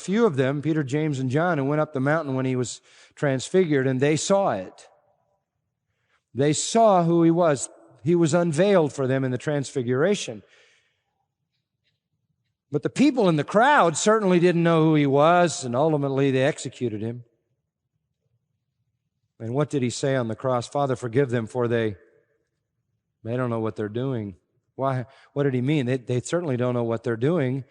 few of them, Peter, James, and John, who went up the mountain when he was transfigured, and they saw it. They saw who he was. He was unveiled for them in the transfiguration. But the people in the crowd certainly didn't know who he was, and ultimately they executed him. And what did he say on the cross? Father, forgive them, for they don't know what they're doing. Why? What did he mean? They certainly don't know what they're doing,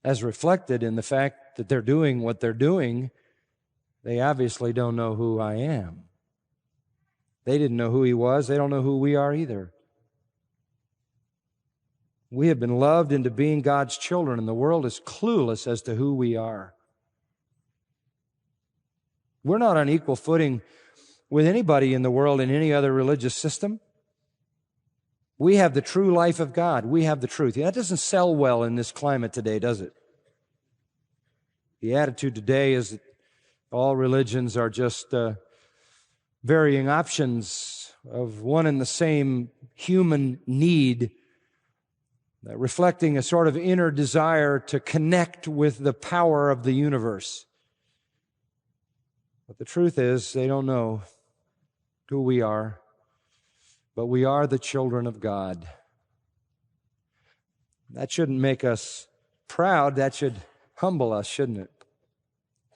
as reflected in the fact that they're doing what they're doing. They obviously don't know who I am. They didn't know who he was. They don't know who we are either. We have been loved into being God's children, and the world is clueless as to who we are. We're not on equal footing with anybody in the world in any other religious system. We have the true life of God. We have the truth. That doesn't sell well in this climate today, does it? The attitude today is that all religions are just varying options of one and the same human need, reflecting a sort of inner desire to connect with the power of the universe. But the truth is, they don't know who we are, but we are the children of God. That shouldn't make us proud. That should humble us, shouldn't it?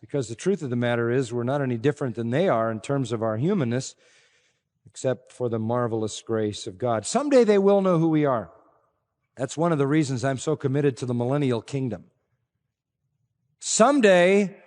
Because the truth of the matter is, we're not any different than they are in terms of our humanness, except for the marvelous grace of God. Someday they will know who we are. That's one of the reasons I'm so committed to the millennial kingdom. Someday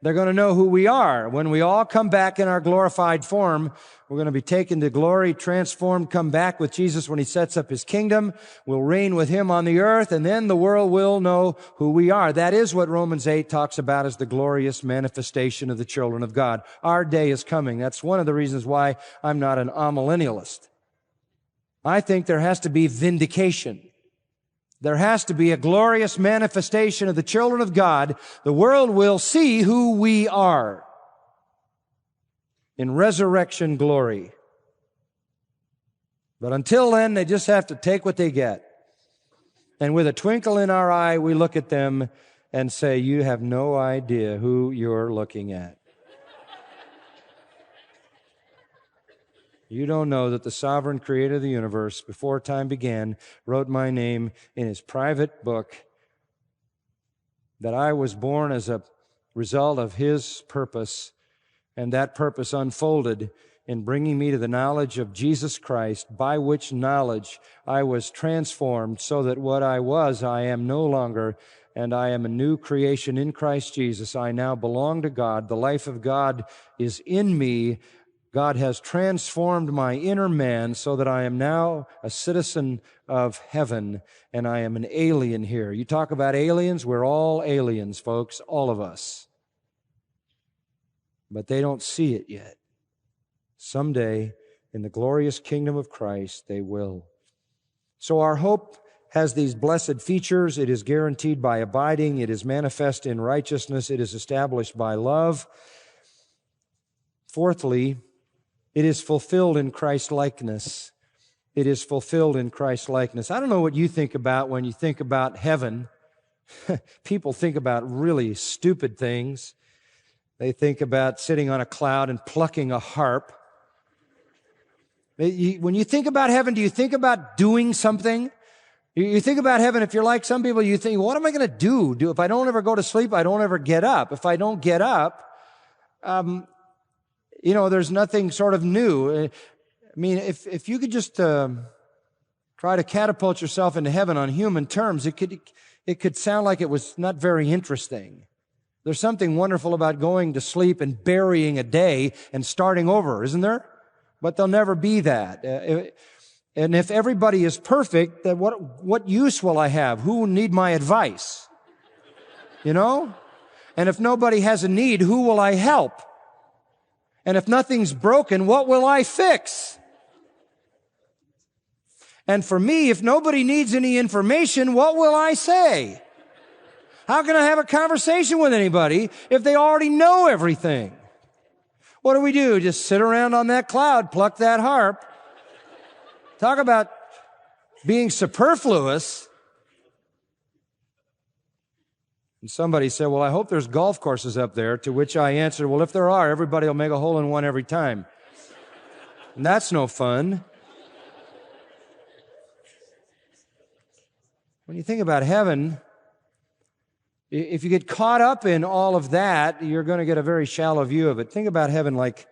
they're going to know who we are. When we all come back in our glorified form, we're going to be taken to glory, transformed, come back with Jesus when He sets up His kingdom. We'll reign with Him on the earth, and then the world will know who we are. That is what Romans 8 talks about as the glorious manifestation of the children of God. Our day is coming. That's one of the reasons why I'm not an amillennialist. I think there has to be vindication. There has to be a glorious manifestation of the children of God. The world will see who we are in resurrection glory. But until then, they just have to take what they get. And with a twinkle in our eye, we look at them and say, you have no idea who you're looking at. You don't know that the sovereign creator of the universe, before time began, wrote my name in His private book, that I was born as a result of His purpose, and that purpose unfolded in bringing me to the knowledge of Jesus Christ, by which knowledge I was transformed so that what I was, I am no longer, and I am a new creation in Christ Jesus. I now belong to God. The life of God is in me. God has transformed my inner man so that I am now a citizen of heaven, and I am an alien here. You talk about aliens, we're all aliens, folks, all of us. But they don't see it yet. Someday, in the glorious kingdom of Christ, they will. So our hope has these blessed features. It is guaranteed by abiding. It is manifest in righteousness. It is established by love. Fourthly, it is fulfilled in Christ-likeness. It is fulfilled in Christ-likeness. I don't know what you think about when you think about heaven. People think about really stupid things. They think about sitting on a cloud and plucking a harp. When you think about heaven, do you think about doing something? You think about heaven, if you're like some people, you think, what am I going to do? If I don't ever go to sleep, I don't ever get up. If I don't get up, there's nothing sort of new. I mean, if you could just try to catapult yourself into heaven on human terms, it could sound like it was not very interesting. There's something wonderful about going to sleep and burying a day and starting over, isn't there? But there'll never be that. And if everybody is perfect, then what use will I have? Who will need my advice? And if nobody has a need, who will I help? And if nothing's broken, what will I fix? And for me, if nobody needs any information, what will I say? How can I have a conversation with anybody if they already know everything? What do? Just sit around on that cloud, pluck that harp. Talk about being superfluous. And somebody said, well, I hope there's golf courses up there, to which I answered, well, if there are, everybody will make a hole in one every time. And that's no fun. When you think about heaven, if you get caught up in all of that, you're going to get a very shallow view of it. Think about heaven like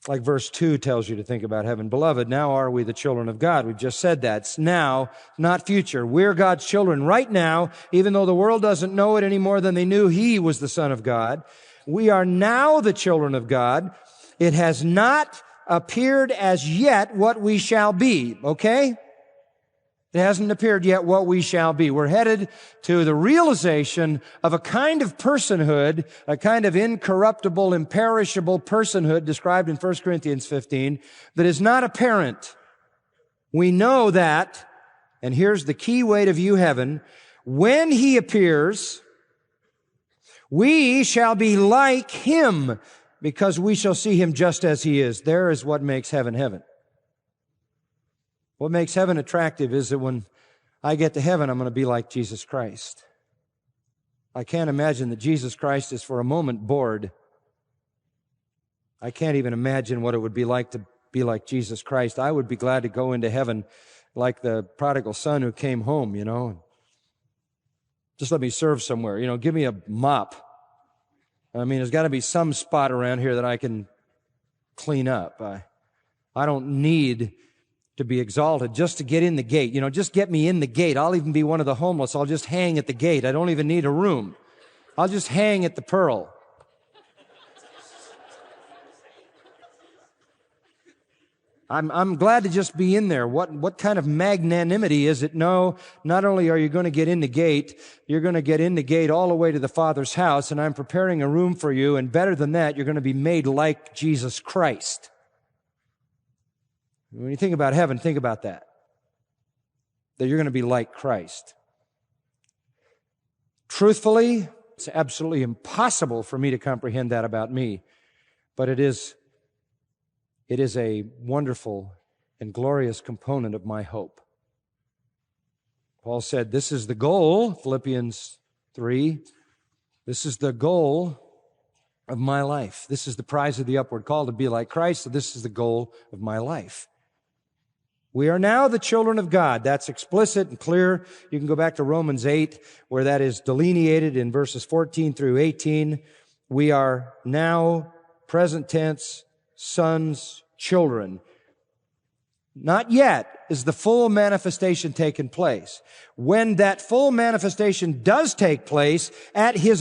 verse 2 tells you to think about heaven. Beloved, now are we the children of God. We've just said that. It's now, not future. We're God's children right now, even though the world doesn't know it any more than they knew He was the Son of God. We are now the children of God. It has not appeared as yet what we shall be, okay? It hasn't appeared yet what we shall be. We're headed to the realization of a kind of personhood, a kind of incorruptible, imperishable personhood described in 1 Corinthians 15 that is not apparent. We know that, and here's the key way to view heaven, when He appears, we shall be like Him because we shall see Him just as He is. There is what makes heaven heaven. What makes heaven attractive is that when I get to heaven, I'm going to be like Jesus Christ. I can't imagine that Jesus Christ is for a moment bored. I can't even imagine what it would be like to be like Jesus Christ. I would be glad to go into heaven like the prodigal son who came home, Just let me serve somewhere, give me a mop. I mean, there's got to be some spot around here that I can clean up. I don't need to be exalted, just to get in the gate. Just get me in the gate. I'll even be one of the homeless. I'll just hang at the gate. I don't even need a room. I'll just hang at the pearl. I'm glad to just be in there. What kind of magnanimity is it? No, not only are you going to get in the gate, you're going to get in the gate all the way to the Father's house, and I'm preparing a room for you, and better than that, you're going to be made like Jesus Christ. When you think about heaven, think about that you're going to be like Christ. Truthfully, it's absolutely impossible for me to comprehend that about me, but it is a wonderful and glorious component of my hope. Paul said, this is the goal, Philippians 3, this is the goal of my life. This is the prize of the upward call to be like Christ, so this is the goal of my life. We are now the children of God. That's explicit and clear. You can go back to Romans 8, where that is delineated in verses 14 through 18. We are now, present tense, sons, children. Not yet is the full manifestation taken place. When that full manifestation does take place at His